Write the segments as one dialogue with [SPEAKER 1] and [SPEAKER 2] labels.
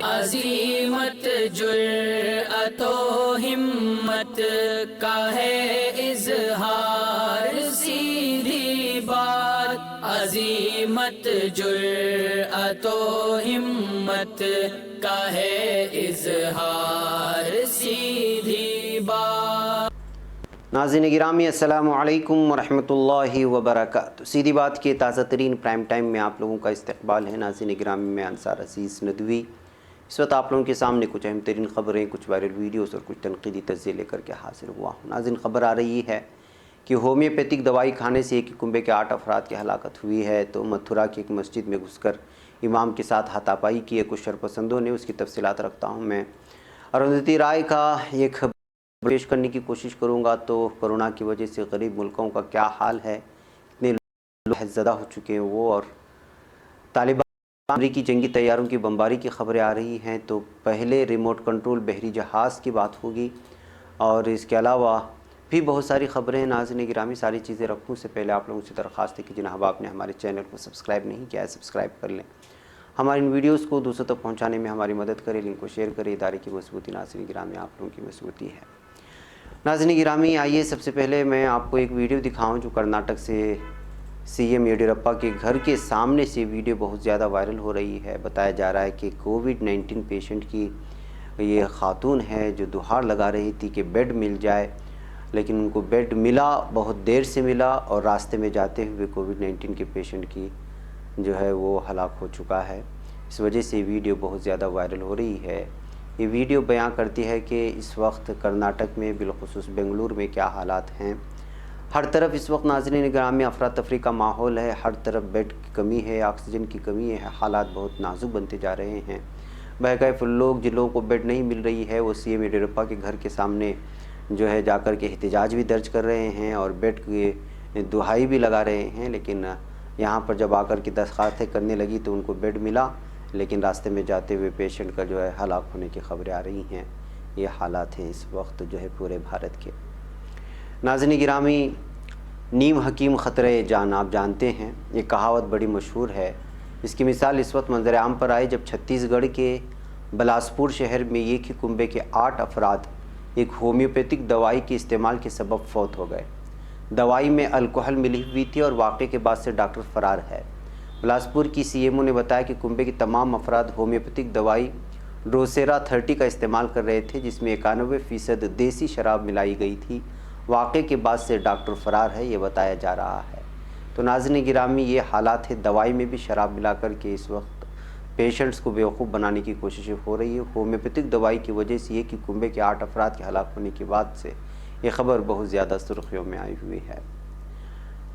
[SPEAKER 1] عظیمت جرأت و ہمت کا ہے اظہار، سیدھی بات عظیمت جرأت و ہمت کا ہے اظہار، سیدھی بات۔
[SPEAKER 2] ناظرین گرامی السلام علیکم ورحمۃ اللہ وبرکاتہ۔ سیدھی بات کے تازہ ترین پرائم ٹائم میں آپ لوگوں کا استقبال ہے۔ ناظرین گرامی میں انصار عزیز ندوی اس وقت آپ لوگوں کے سامنے کچھ اہم ترین خبریں، کچھ وائرل ویڈیوز اور کچھ تنقیدی تجزیے لے کر کے حاضر ہوا ہوں۔ ناظرین خبر آ رہی ہے کہ ہومیوپیتھک دوائی کھانے سے ایک ہی کنبے کے 8 افراد کی ہلاکت ہوئی ہے۔ تو متھرا کی ایک مسجد میں گھس کر امام کے ساتھ ہاتھا پائی کی ہے کچھ شرپسندوں نے، اس کی تفصیلات رکھتا ہوں میں۔ اروندھتی رائے کا ایک خبر پیش کرنے کی کوشش کروں گا۔ تو کورونا کی وجہ سے غریب ملکوں کا کیا حال ہے، اتنے لوگ زدہ ہو چکے ہیں وہ، اور طالبان امریکی جنگی طیاروں کی بمباری کی خبریں آ رہی ہیں۔ تو پہلے ریموٹ کنٹرول بحری جہاز کی بات ہوگی، اور اس کے علاوہ بھی بہت ساری خبریں ہیں۔ ناظرین گرامی ساری چیزیں رکھوں سے پہلے آپ لوگوں سے درخواست ہے کہ جناب آپ نے ہمارے چینل کو سبسکرائب نہیں کیا ہے سبسکرائب کر لیں، ہماری ان ویڈیوز کو دوسروں تک پہنچانے میں ہماری مدد کریں، لنک کو شیئر کریں۔ ادارے کی مضبوطی ناظرین گرامی آپ لوگوں کی مضبوطی ہے۔ ناظرین گرامی آئیے سب سے پہلے میں آپ کو ایک ویڈیو دکھاؤں جو کرناٹک سے سی ایم یڈیورپا کے گھر کے سامنے سے ویڈیو بہت زیادہ وائرل ہو رہی ہے۔ بتایا جا رہا ہے کہ کووڈ-19 پیشنٹ کی یہ خاتون ہے جو دہاڑ لگا رہی تھی کہ بیڈ مل جائے، لیکن ان کو بیڈ ملا، بہت دیر سے ملا، اور راستے میں جاتے ہوئے کووڈ-19 کے پیشنٹ کی جو ہے وہ ہلاک ہو چکا ہے۔ اس وجہ سے ویڈیو بہت زیادہ وائرل ہو رہی ہے۔ یہ ویڈیو بیان کرتی ہے کہ اس وقت کرناٹک میں بالخصوص بنگلور میں کیا حالات ہیں۔ ہر طرف اس وقت ناظرین گرامی افراتفری کا ماحول ہے، ہر طرف بیڈ کی کمی ہے، آکسیجن کی کمی ہے، حالات بہت نازک بنتے جا رہے ہیں۔ بہرکیف لوگ جن لوگوں کو بیڈ نہیں مل رہی ہے وہ سی ایم یڈیورپا کے گھر کے سامنے جو ہے جا کر کے احتجاج بھی درج کر رہے ہیں اور بیڈ کی دہائی بھی لگا رہے ہیں، لیکن یہاں پر جب آ کر کے درخواستیں کرنے لگی تو ان کو بیڈ ملا، لیکن راستے میں جاتے ہوئے پیشنٹ کا جو ہے ہلاک ہونے کی خبریں آ رہی ہیں۔ یہ حالات ہیں اس وقت جو ہے پورے بھارت کے۔ ناظرین گرامی نیم حکیم خطرے جان آپ جانتے ہیں، یہ کہاوت بڑی مشہور ہے۔ اس کی مثال اس وقت منظر عام پر آئی جب چھتیس گڑھ کے بلاسپور شہر میں ایک ہی کنبے کے 8 افراد ایک ہومیوپیتھک دوائی کے استعمال کے سبب فوت ہو گئے۔ دوائی میں الکحل ملی ہوئی تھی اور واقعے کے بعد سے ڈاکٹر فرار ہے۔ بلاسپور کی سی ایم او نے بتایا کہ کنبے کے تمام افراد ہومیوپیتھک دوائی ڈروسیرا 30 کا استعمال کر رہے تھے، جس میں 91% دیسی شراب ملائی گئی تھی۔ واقعے کے بعد سے ڈاکٹر فرار ہے، یہ بتایا جا رہا ہے۔ تو ناظرین گرامی یہ حالات ہے، دوائی میں بھی شراب ملا کر کے اس وقت پیشنٹس کو بیوقوف بنانے کی کوششیں ہو رہی ہے۔ ہومیوپیتھک دوائی کی وجہ سے یہ کہ کنبے کے 8 افراد کے ہلاک ہونے کے بعد سے یہ خبر بہت زیادہ سرخیوں میں آئی ہوئی ہے۔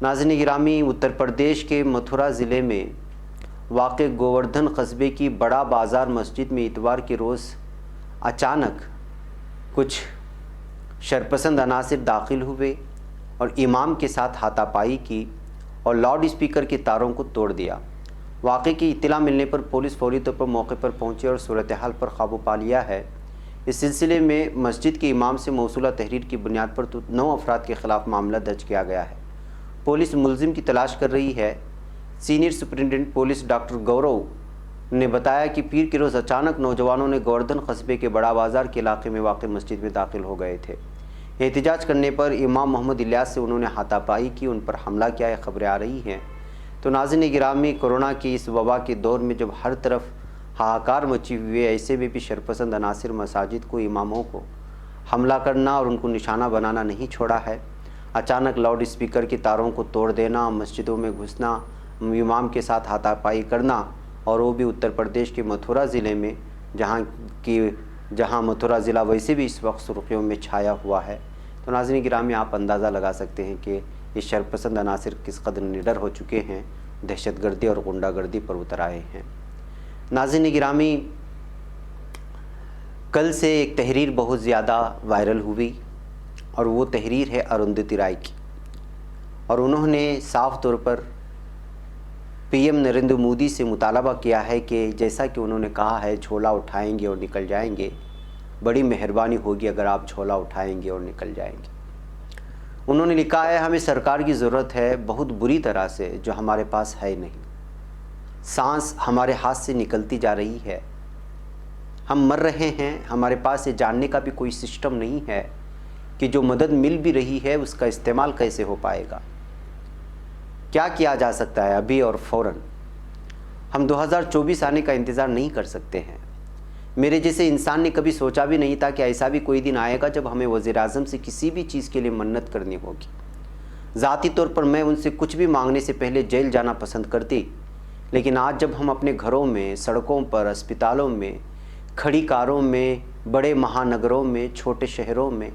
[SPEAKER 2] ناظرین گرامی اتر پردیش کے متھرا ضلع میں واقع گووردھن قصبے کی بڑا بازار مسجد میں اتوار کے روز اچانک کچھ شرپسند عناصر داخل ہوئے اور امام کے ساتھ ہاتھا پائی کی اور لاؤڈ اسپیکر کے تاروں کو توڑ دیا۔ واقعے کی اطلاع ملنے پر پولیس فوری طور پر موقع پر پہنچی اور صورتحال پر قابو پا لیا ہے۔ اس سلسلے میں مسجد کے امام سے موصولہ تحریر کی بنیاد پر 9 افراد کے خلاف معاملہ درج کیا گیا ہے۔ پولیس ملزم کی تلاش کر رہی ہے۔ سینئر سپرنٹنڈنٹ پولیس ڈاکٹر گورو نے بتایا کہ پیر کے روز اچانک نوجوانوں نے گووردھن قصبے کے بڑا بازار کے علاقے میں واقع مسجد میں داخل ہو گئے تھے۔ احتجاج کرنے پر امام محمد الیاس سے انہوں نے ہاتھا پائی کی، ان پر حملہ کیا، یہ خبریں آ رہی ہیں۔ تو ناظرین گرامی کورونا کی اس وبا کے دور میں جب ہر طرف ہاہاکار مچی ہوئی ہے، ایسے میں بھی شرپسند عناصر مساجد کو، اماموں کو حملہ کرنا اور ان کو نشانہ بنانا نہیں چھوڑا ہے۔ اچانک لاؤڈ اسپیکر کے تاروں کو توڑ دینا، مسجدوں میں گھسنا، امام کے ساتھ ہاتھا پائی کرنا، اور وہ بھی اتر پردیش کے متھرا ضلع میں، جہاں متھرا ضلع ویسے بھی اس وقت سرخیوں میں چھایا ہوا ہے۔ تو ناظرین گرامی آپ اندازہ لگا سکتے ہیں کہ یہ شرپسند عناصر کس قدر نڈر ہو چکے ہیں، دہشت گردی اور غنڈہ گردی پر اتر آئے ہیں۔ ناظرین گرامی کل سے ایک تحریر بہت زیادہ وائرل ہوئی، اور وہ تحریر ہے اروندھتی رائے کی، اور انہوں نے صاف طور پر پی ایم نریندر مودی سے مطالبہ کیا ہے کہ جیسا کہ انہوں نے کہا ہے جھولا اٹھائیں گے اور نکل جائیں گے، بڑی مہربانی ہوگی اگر آپ جھولا اٹھائیں گے اور نکل جائیں گے۔ انہوں نے لکھا ہے ہمیں سرکار کی ضرورت ہے بہت بری طرح سے، جو ہمارے پاس ہے نہیں۔ سانس ہمارے ہاتھ سے نکلتی جا رہی ہے، ہم مر رہے ہیں، ہمارے پاس یہ جاننے کا بھی کوئی سسٹم نہیں ہے کہ جو مدد مل بھی رہی ہے اس کا استعمال کیسے ہو پائے گا، کیا کیا جا سکتا ہے ابھی اور فوراً۔ ہم 2024 آنے کا انتظار نہیں کر سکتے ہیں۔ میرے جیسے انسان نے کبھی سوچا بھی نہیں تھا کہ ایسا بھی کوئی دن آئے گا جب ہمیں وزیر اعظم سے کسی بھی چیز کے لیے منت کرنی ہوگی۔ ذاتی طور پر میں ان سے کچھ بھی مانگنے سے پہلے جیل جانا پسند کرتی، لیکن آج جب ہم اپنے گھروں میں، سڑکوں پر، اسپتالوں میں، کھڑی کاروں میں، بڑے مہانگروں میں، چھوٹے شہروں میں،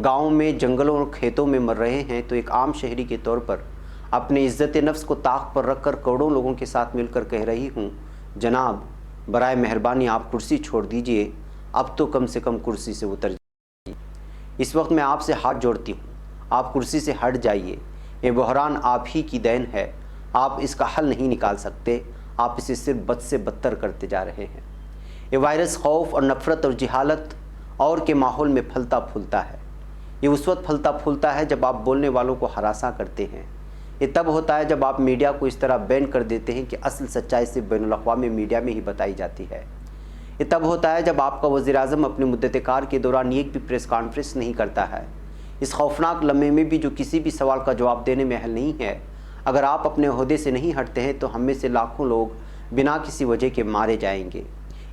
[SPEAKER 2] گاؤں میں، جنگلوں اور کھیتوں میں مر رہے ہیں، تو ایک عام شہری کے طور پر اپنے عزت نفس کو طاق پر رکھ کر کروڑوں لوگوں کے ساتھ مل کر کہہ رہی ہوں، جناب برائے مہربانی آپ کرسی چھوڑ دیجئے، اب تو کم سے کم کرسی سے اتر جائیے۔ اس وقت میں آپ سے ہاتھ جوڑتی ہوں، آپ کرسی سے ہٹ جائیے۔ یہ بحران آپ ہی کی دین ہے، آپ اس کا حل نہیں نکال سکتے، آپ اسے صرف بد سے بدتر کرتے جا رہے ہیں۔ یہ وائرس خوف اور نفرت اور جہالت اور کے ماحول میں پھلتا پھولتا ہے۔ یہ اس وقت پھلتا پھولتا ہے جب آپ بولنے والوں کو ہراساں کرتے ہیں۔ یہ تب ہوتا ہے جب آپ میڈیا کو اس طرح بین کر دیتے ہیں کہ اصل سچائی سے بین الاقوامی میڈیا میں ہی بتائی جاتی ہے۔ یہ تب ہوتا ہے جب آپ کا وزیر اعظم اپنے مدت کار کے دوران ایک بھی پریس کانفرنس نہیں کرتا ہے۔ اس خوفناک لمحے میں بھی جو کسی بھی سوال کا جواب دینے میں اہل نہیں ہے، اگر آپ اپنے عہدے سے نہیں ہٹتے ہیں تو ہم میں سے لاکھوں لوگ بنا کسی وجہ کے مارے جائیں گے۔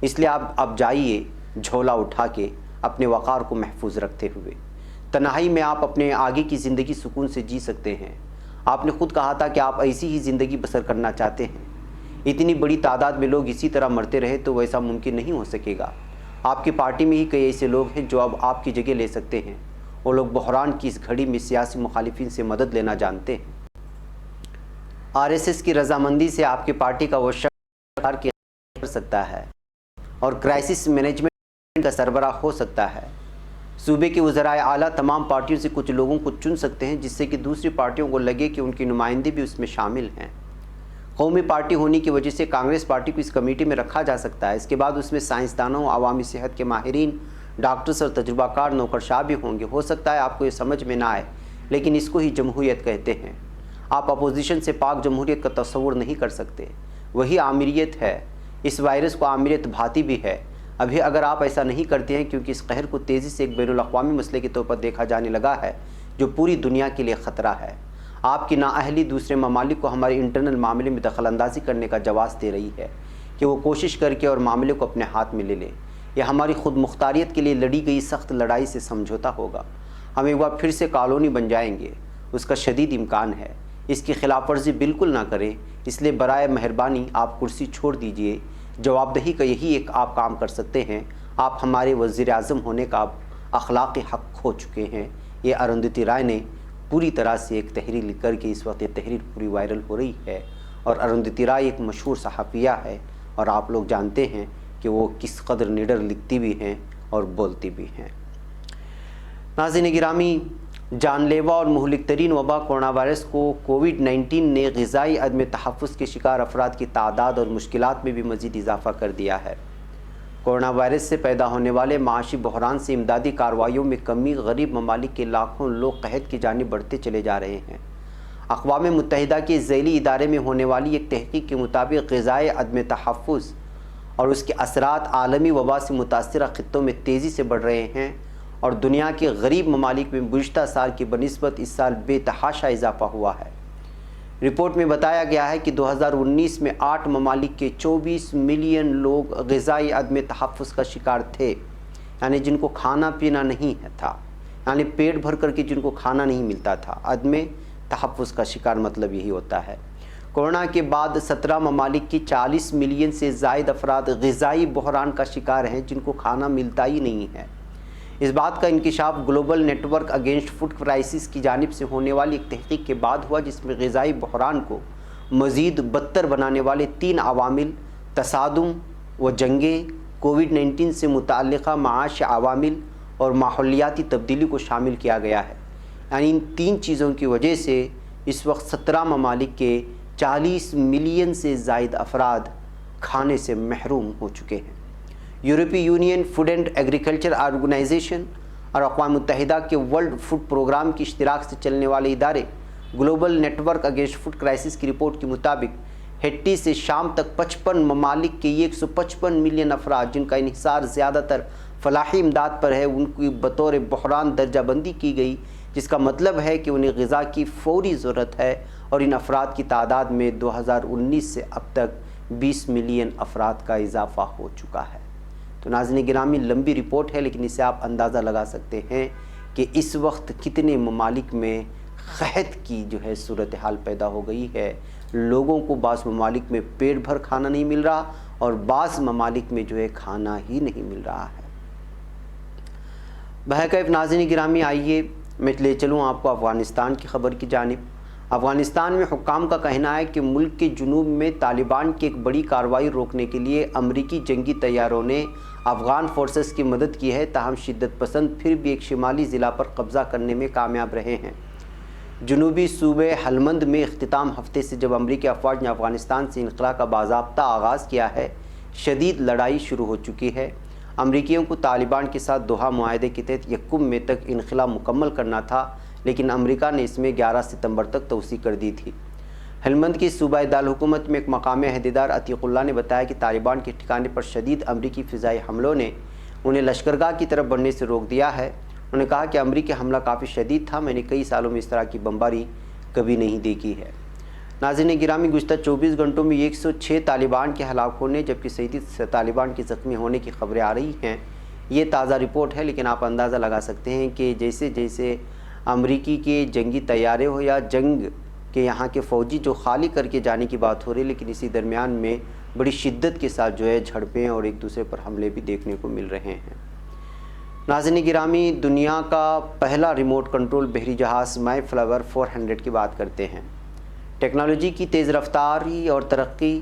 [SPEAKER 2] اس لیے آپ جائیے جھولا اٹھا کے اپنے وقار کو محفوظ رکھتے ہوئے۔ تنہائی میں آپ اپنے آگے کی زندگی سکون سے جی سکتے ہیں۔ آپ نے خود کہا تھا کہ آپ ایسی ہی زندگی بسر کرنا چاہتے ہیں۔ اتنی بڑی تعداد میں لوگ اسی طرح مرتے رہے تو ویسا ممکن نہیں ہو سکے گا۔ آپ کی پارٹی میں ہی کئی ایسے لوگ ہیں جو اب آپ کی جگہ لے سکتے ہیں۔ وہ لوگ بحران کی اس گھڑی میں سیاسی مخالفین سے مدد لینا جانتے ہیں۔ RSS کی رضامندی سے آپ کی پارٹی کا وہ شخص کر سکتا ہے اور کرائسس مینجمنٹ کا سربراہ ہو سکتا ہے۔ صوبے کے وزرائے اعلیٰ تمام پارٹیوں سے کچھ لوگوں کو چن سکتے ہیں، جس سے کہ دوسری پارٹیوں کو لگے کہ ان کی نمائندے بھی اس میں شامل ہیں۔ قومی پارٹی ہونے کی وجہ سے کانگریس پارٹی کو اس کمیٹی میں رکھا جا سکتا ہے۔ اس کے بعد اس میں سائنسدانوں، عوامی صحت کے ماہرین، ڈاکٹرز اور تجربہ کار نوکرشاہ بھی ہوں گے۔ ہو سکتا ہے آپ کو یہ سمجھ میں نہ آئے، لیکن اس کو ہی جمہوریت کہتے ہیں۔ آپ اپوزیشن سے پاک جمہوریت کا تصور نہیں کر سکتے، وہی آمریت ہے۔ اس وائرس کو آمریت بھاتی بھی ہے۔ ابھی اگر آپ ایسا نہیں کرتے ہیں کیونکہ اس قہر کو تیزی سے ایک بین الاقوامی مسئلے کے طور پر دیکھا جانے لگا ہے جو پوری دنیا کے لیے خطرہ ہے۔ آپ کی نااہلی دوسرے ممالک کو ہمارے انٹرنل معاملے میں دخل اندازی کرنے کا جواز دے رہی ہے کہ وہ کوشش کر کے اور معاملے کو اپنے ہاتھ میں لے لیں۔ یہ ہماری خود مختاریت کے لیے لڑی گئی سخت لڑائی سے سمجھوتا ہوگا۔ ہم ایک بار پھر سے کالونی بن جائیں گے، اس کا شدید امکان ہے۔ اس کی خلاف ورزی بالکل نہ کریں، اس لیے برائے مہربانی آپ کرسی چھوڑ دیجئے۔ جواب دہی کا یہی ایک آپ کام کر سکتے ہیں۔ آپ ہمارے وزیر اعظم ہونے کا اخلاقی حق کھو چکے ہیں۔ یہ اروندھتی رائے نے پوری طرح سے ایک تحریر لکھ کر کے اس وقت یہ تحریر پوری وائرل ہو رہی ہے، اور اروندھتی رائے ایک مشہور صحافیہ ہے، اور آپ لوگ جانتے ہیں کہ وہ کس قدر نڈر لکھتی بھی ہیں اور بولتی بھی ہیں۔ ناظرین گرامی، جان لیوا اور مہلک ترین وبا کورونا وائرس کو کووڈ-19 نے غذائی عدم تحفظ کے شکار افراد کی تعداد اور مشکلات میں بھی مزید اضافہ کر دیا ہے۔ کورونا وائرس سے پیدا ہونے والے معاشی بحران سے امدادی کارروائیوں میں کمی، غریب ممالک کے لاکھوں لوگ قحط کی جانب بڑھتے چلے جا رہے ہیں۔ اقوام متحدہ کے ذیلی ادارے میں ہونے والی ایک تحقیق کے مطابق غذائی عدم تحفظ اور اس کے اثرات عالمی وبا سے متاثرہ خطوں میں تیزی سے بڑھ رہے ہیں، اور دنیا کے غریب ممالک میں گزشتہ سال کی بنسبت اس سال بے تحاشا اضافہ ہوا ہے۔ رپورٹ میں بتایا گیا ہے کہ 2019 میں 8 ممالک کے 24 ملین لوگ غذائی عدم تحفظ کا شکار تھے، یعنی جن کو کھانا پینا نہیں تھا، یعنی پیٹ بھر کر کے جن کو کھانا نہیں ملتا تھا۔ عدم تحفظ کا شکار مطلب یہی ہوتا ہے۔ کورونا کے بعد 17 ممالک کی 40 ملین سے زائد افراد غذائی بحران کا شکار ہیں جن کو کھانا ملتا ہی نہیں ہے۔ اس بات کا انکشاف global network against food crisis کی جانب سے ہونے والی ایک تحقیق کے بعد ہوا، جس میں غذائی بحران کو مزید بدتر بنانے والے 3 عوامل، تصادم و جنگیں، کووڈ-19 سے متعلقہ معاشی عوامل اور ماحولیاتی تبدیلی کو شامل کیا گیا ہے۔ یعنی ان 3 چیزوں کی وجہ سے اس وقت 17 ممالک کے 40 ملین سے زائد افراد کھانے سے محروم ہو چکے ہیں۔ یورپی union, food and agriculture organisation اور اقوام متحدہ کے ورلڈ فوڈ پروگرام کی اشتراک سے چلنے والے ادارے global network against food crisis کی رپورٹ کے مطابق ہیٹی سے شام تک 55 ممالک کے 155 ملین افراد جن کا انحصار زیادہ تر فلاحی امداد پر ہے، ان کی بطور بحران درجہ بندی کی گئی، جس کا مطلب ہے کہ انہیں غذا کی فوری ضرورت ہے، اور ان افراد کی تعداد میں 2019 سے اب تک 20 ملین افراد کا اضافہ ہو چکا ہے۔ تو ناظرین گرامی، لمبی رپورٹ ہے، لیکن اس سے آپ اندازہ لگا سکتے ہیں کہ اس وقت کتنے ممالک میں قحط کی جو ہے صورتحال پیدا ہو گئی ہے۔ لوگوں کو بعض ممالک میں پیٹ بھر کھانا نہیں مل رہا، اور بعض ممالک میں جو ہے کھانا ہی نہیں مل رہا ہے۔ بہرکیف ناظرین گرامی، آئیے میں لے چلوں آپ کو افغانستان کی خبر کی جانب۔ افغانستان میں حکام کا کہنا ہے کہ ملک کے جنوب میں طالبان کی ایک بڑی کارروائی روکنے کے لیے امریکی جنگی طیاروں نے افغان فورسز کی مدد کی ہے، تاہم شدت پسند پھر بھی ایک شمالی ضلع پر قبضہ کرنے میں کامیاب رہے ہیں۔ جنوبی صوبے ہلمند میں اختتام ہفتے سے جب امریکی افواج نے افغانستان سے انخلا کا باضابطہ آغاز کیا ہے، شدید لڑائی شروع ہو چکی ہے۔ امریکیوں کو طالبان کے ساتھ دوحہ معاہدے کے تحت 1 مئی تک انخلا مکمل کرنا تھا، لیکن امریکہ نے اس میں 11 ستمبر تک توسیع کر دی تھی۔ ہلمند کی صوبائی دارالحکومت میں ایک مقامی عہدیدار عتیق اللہ نے بتایا کہ طالبان کے ٹھکانے پر شدید امریکی فضائی حملوں نے انہیں لشکرگاہ کی طرف بڑھنے سے روک دیا ہے۔ انہوں نے کہا کہ امریکی حملہ کافی شدید تھا، میں نے کئی سالوں میں اس طرح کی بمباری کبھی نہیں دیکھی ہے۔ ناظرین گرامی، گزشتہ 24 گھنٹوں میں 106 طالبان کے ہلاک ہونے جبکہ 37 طالبان کے زخمی ہونے کی خبریں آ رہی ہیں۔ یہ تازہ رپورٹ ہے، لیکن آپ اندازہ لگا سکتے ہیں کہ جیسے جیسے امریکی کے جنگی طیارے ہو یا جنگ کے یہاں کے فوجی جو خالی کر کے جانے کی بات ہو رہی ہے، لیکن اسی درمیان میں بڑی شدت کے ساتھ جو ہے جھڑپیں اور ایک دوسرے پر حملے بھی دیکھنے کو مل رہے ہیں۔ ناظرین گرامی، دنیا کا پہلا ریموٹ کنٹرول بحری جہاز مائی فلاور 400 کی بات کرتے ہیں۔ ٹیکنالوجی کی تیز رفتاری اور ترقی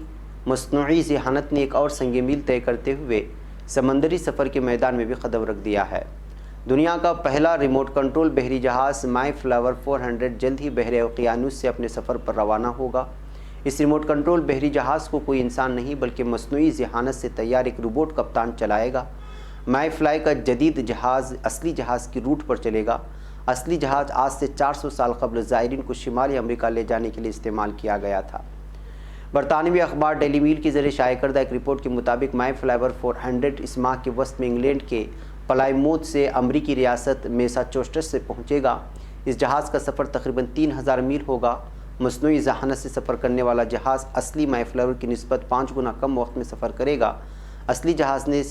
[SPEAKER 2] مصنوعی ذہانت نے ایک اور سنگ میل طے کرتے ہوئے سمندری سفر کے میدان میں بھی قدم رکھ دیا ہے۔ دنیا کا پہلا ریموٹ کنٹرول بحری جہاز مائی فلاور 400 جلد ہی بحر اوقیانوس سے اپنے سفر پر روانہ ہوگا۔ اس ریموٹ کنٹرول بحری جہاز کو کوئی انسان نہیں بلکہ مصنوعی ذہانت سے تیار ایک روبوٹ کپتان چلائے گا۔ مائی فلائی کا جدید جہاز اصلی جہاز کی روٹ پر چلے گا۔ اصلی جہاز آج سے 400 سال قبل زائرین کو شمالی امریکہ لے جانے کے لیے استعمال کیا گیا تھا۔ برطانوی اخبار ڈیلی میل کے ذریعے شائع کردہ ایک رپورٹ کے مطابق مائی فلاور 400 اس ماہ کے وسط میں انگلینڈ کے پلائموتھ سے امریکی ریاست میساچوسٹس سے پہنچے گا۔ اس جہاز کا سفر تقریباً 3000 میل ہوگا۔ مصنوعی ذہانت سے سفر کرنے والا جہاز اصلی مائی فلاور کی نسبت 5 گنا کم وقت میں سفر کرے گا۔ اصلی جہاز نے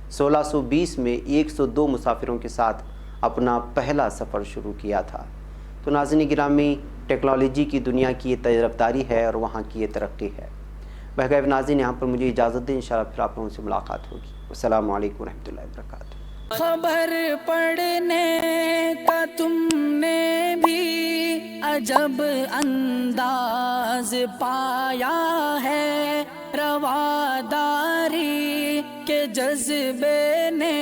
[SPEAKER 2] 1620 میں 102 مسافروں کے ساتھ اپنا پہلا سفر شروع کیا تھا۔ تو ناظرین گرامی، ٹیکنالوجی کی دنیا کی یہ تیز رفتاری ہے اور وہاں کی یہ ترقی ہے۔ بہرکیف ناظرین، یہاں پر مجھے اجازت دیں، انشاءاللہ پھر آپ لوگوں سے ملاقات ہوگی۔ السلام علیکم ورحمۃ اللہ وبرکاتہ۔
[SPEAKER 1] خبر پڑھنے کا تم نے بھی عجب انداز پایا ہے، رواداری کے جذبے نے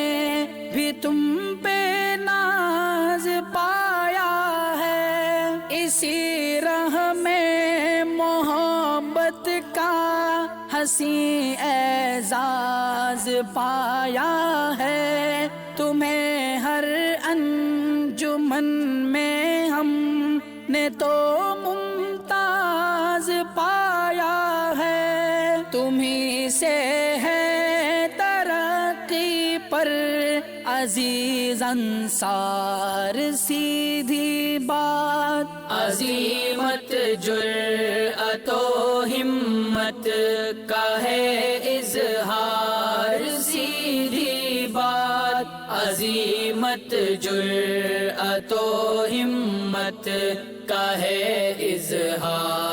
[SPEAKER 1] بھی تم پہ ناز پایا ہے، اسی راہ میں محبت کا حسین اعزاز پایا ہے، تمہیں ہر انجمن میں ہم نے تو ممتاز پایا ہے، تمہیں سے ہے ترقی پر عزیز انصار، سیدھی بات عظیمت جرأت و ہمت کا ہے اظہار، سیدھی بات عظیمت جرأت و ہمت کا ہے اظہار۔